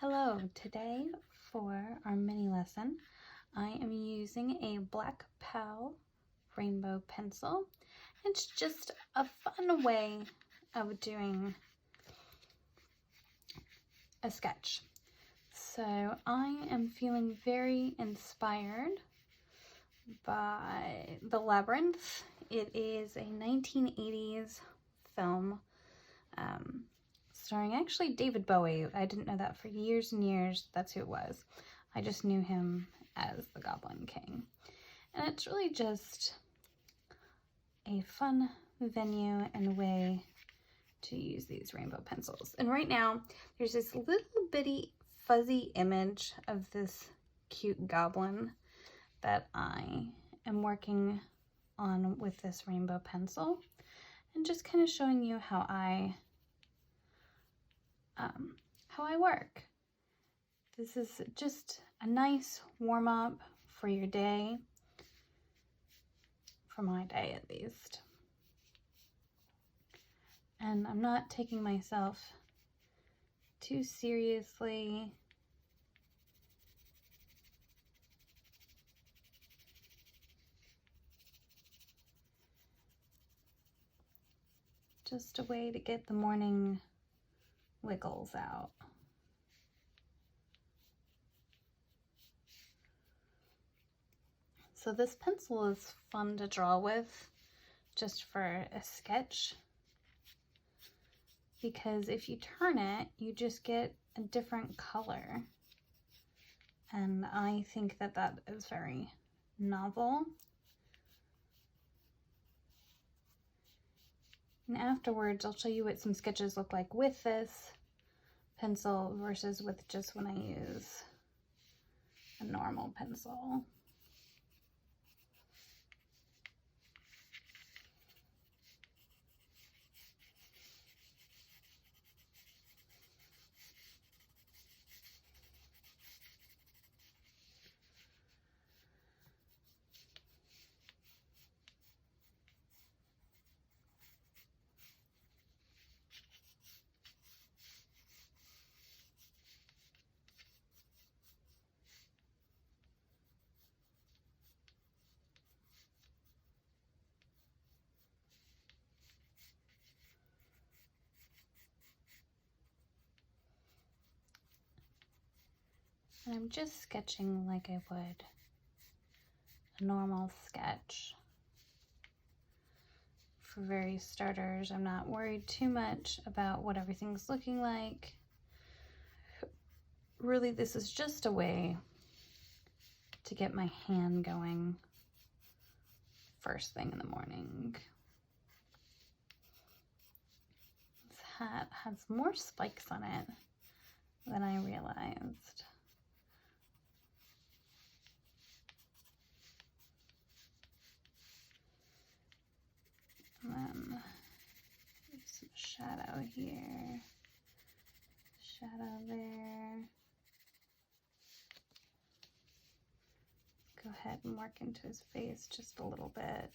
Hello, today for our mini lesson, I am using a Black Pal rainbow pencil. It's just a fun way of doing a sketch. So I am feeling very inspired by The Labyrinth. It is a 1980s film starring actually David Bowie. I didn't know that for years and years. That's who it was. I just knew him as the Goblin King. And it's really just a fun venue and way to use these rainbow pencils. And right now, there's this little bitty fuzzy image of this cute goblin that I am working on with this rainbow pencil, and just kind of showing you how I work. This is just a nice warm up for your day, for my day at least. And I'm not taking myself too seriously. Just a way to get the morning wiggles out. So this pencil is fun to draw with just for a sketch, because if you turn it, you just get a different color. And I think that that is very novel. And afterwards, I'll show you what some sketches look like with this pencil versus with just when I use a normal pencil. And I'm just sketching like I would a normal sketch. For very starters, I'm not worried too much about what everything's looking like. Really, this is just a way to get my hand going first thing in the morning. This hat has more spikes on it than I realized. And then some shadow here, shadow there. Go ahead and work into his face just a little bit.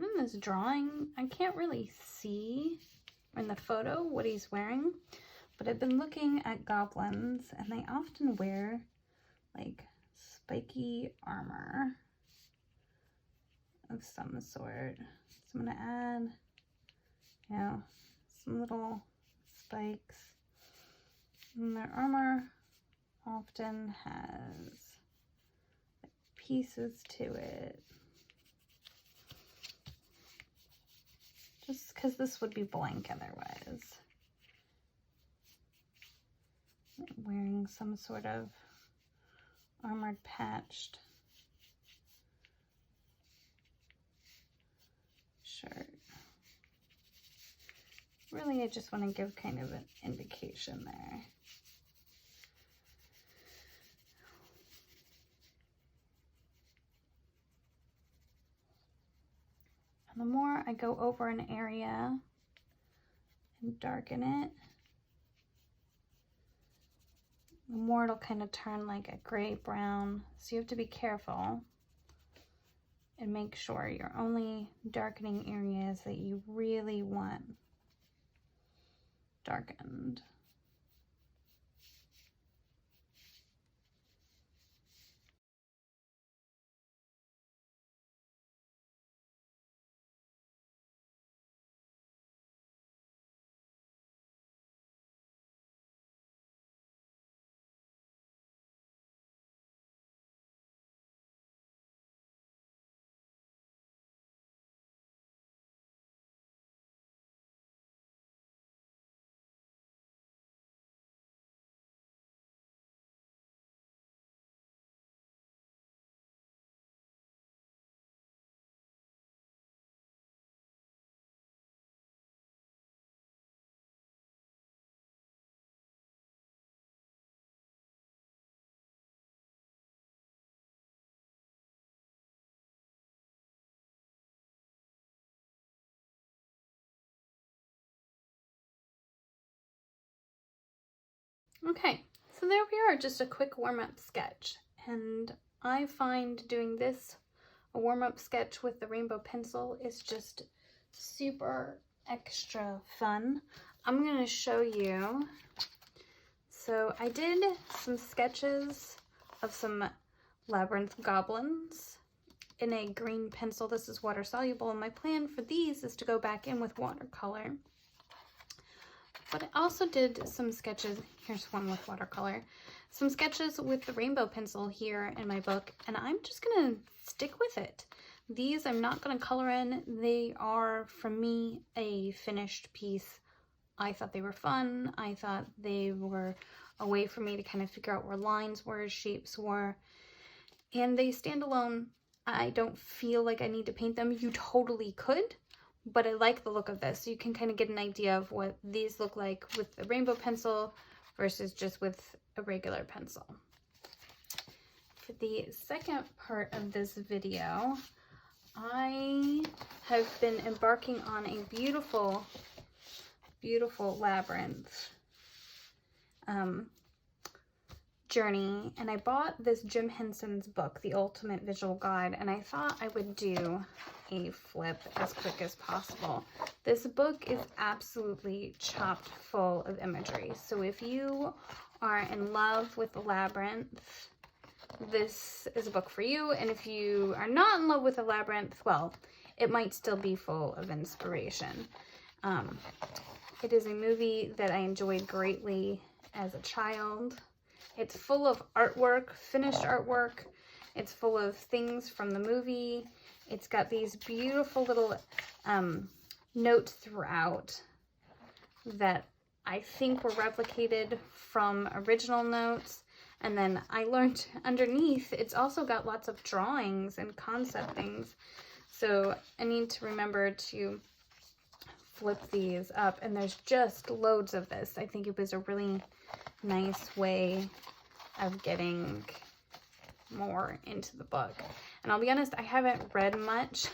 In this drawing, I can't really see in the photo what he's wearing, but I've been looking at goblins and they often wear like spiky armor of some sort. So I'm gonna add, some little spikes. And their armor often has like pieces to it. Just because this would be blank otherwise. Wearing some sort of armored patched shirt. Really, I just want to give kind of an indication there. And the more I go over an area and darken it, the more it'll kind of turn like a gray brown. So you have to be careful and make sure you're only darkening areas that you really want darkened. Okay, so there we are, just a quick warm-up sketch. And I find doing this, a warm-up sketch with the rainbow pencil, is just super extra fun. I'm going to show you. So I did some sketches of some Labyrinth goblins in a green pencil. This is water soluble, and my plan for these is to go back in with watercolor. But I also did some sketches, here's one with watercolor, some sketches with the rainbow pencil here in my book, and I'm just gonna stick with it. These I'm not gonna color in. They are, for me, a finished piece. I thought they were fun. I thought they were a way for me to kind of figure out where lines were, shapes were, and they stand alone. I don't feel like I need to paint them. You totally could, but I like the look of this. So you can kind of get an idea of what these look like with the rainbow pencil versus just with a regular pencil. For the second part of this video, I have been embarking on a beautiful, beautiful labyrinth journey, and I bought this Jim Henson's book, The Ultimate Visual Guide, and I thought I would do a flip as quick as possible. This book is absolutely chock full of imagery, so if you are in love with the Labyrinth, this is a book for you, and if you are not in love with the Labyrinth, well, it might still be full of inspiration. It is a movie that I enjoyed greatly as a child. It's full of artwork, finished artwork. It's full of things from the movie. It's got these beautiful little notes throughout that I think were replicated from original notes. And then I learned underneath, it's also got lots of drawings and concept things. So I need to remember to flip these up. And there's just loads of this. I think it was a really nice way of getting more into the book. And I'll be honest, I haven't read much.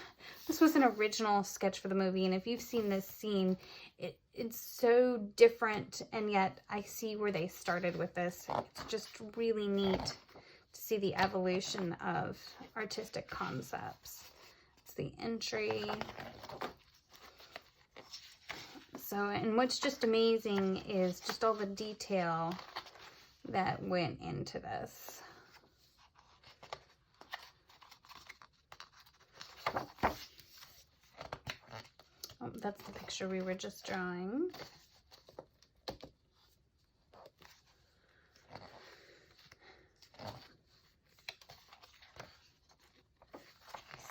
This was an original sketch for the movie, and if you've seen this scene, it's so different, and yet I see where they started with this. It's just really neat to see the evolution of artistic concepts. It's the entry. So, and what's just amazing is just all the detail that went into this. Oh, that's the picture we were just drawing.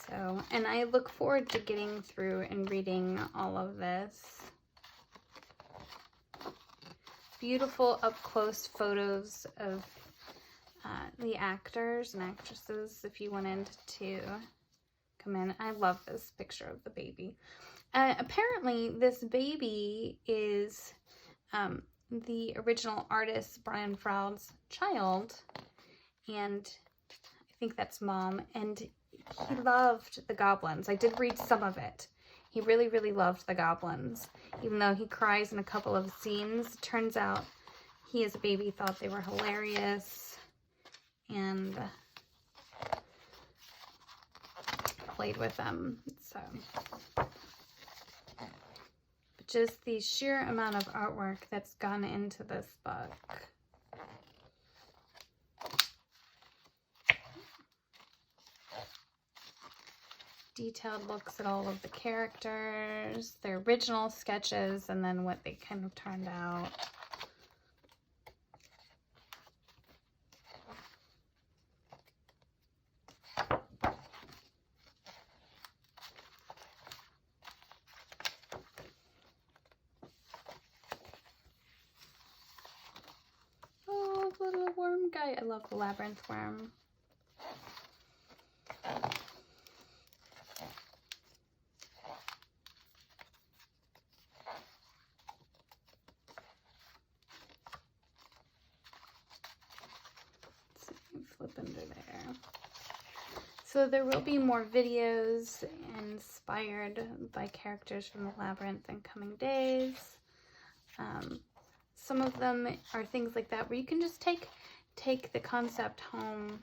So, and I look forward to getting through and reading all of this. Beautiful up-close photos of the actors and actresses if you wanted to come in. I love this picture of the baby. Apparently this baby is the original artist Brian Froud's child, and I think that's mom, and he loved the goblins. I did read some of it. He really, really loved the goblins. Even though he cries in a couple of scenes, turns out he as a baby thought they were hilarious and played with them. So, but just the sheer amount of artwork that's gone into this book. Detailed looks at all of the characters, their original sketches, and then what they kind of turned out. Oh, little worm guy. I love the Labyrinth worm. Flip under there. So there will be more videos inspired by characters from the Labyrinth in coming days. Some of them are things like that where you can just take the concept home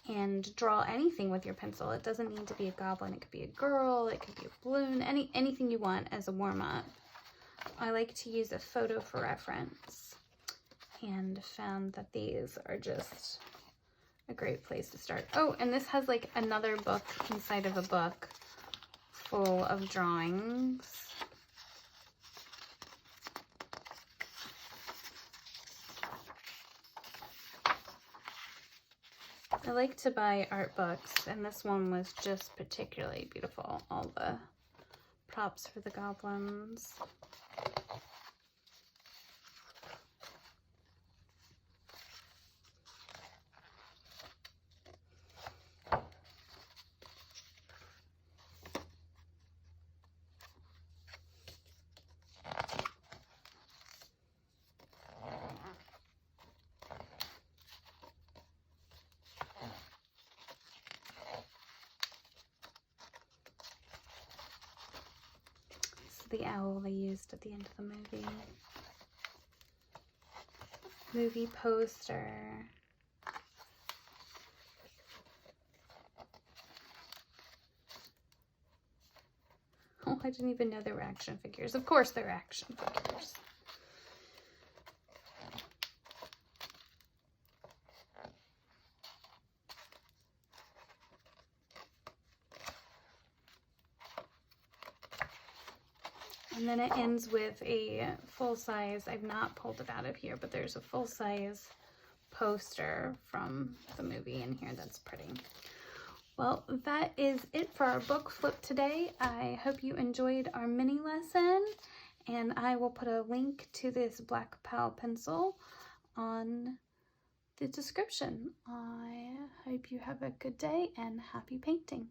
and draw anything with your pencil. It doesn't need to be a goblin. It could be a girl. It could be a balloon. Anything you want as a warm-up. I like to use a photo for reference and found that these are just a great place to start. Oh, and this has like another book inside of a book full of drawings. I like to buy art books, and this one was just particularly beautiful. All the props for the goblins. The owl they used at the end of the movie. Movie poster. Oh, I didn't even know they were action figures. Of course they're action figures. And then it ends with a full-size, I've not pulled it out of here, but there's a full-size poster from the movie in here that's pretty. Well, that is it for our book flip today. I hope you enjoyed our mini lesson, and I will put a link to this Black Pal pencil on the description. I hope you have a good day and happy painting.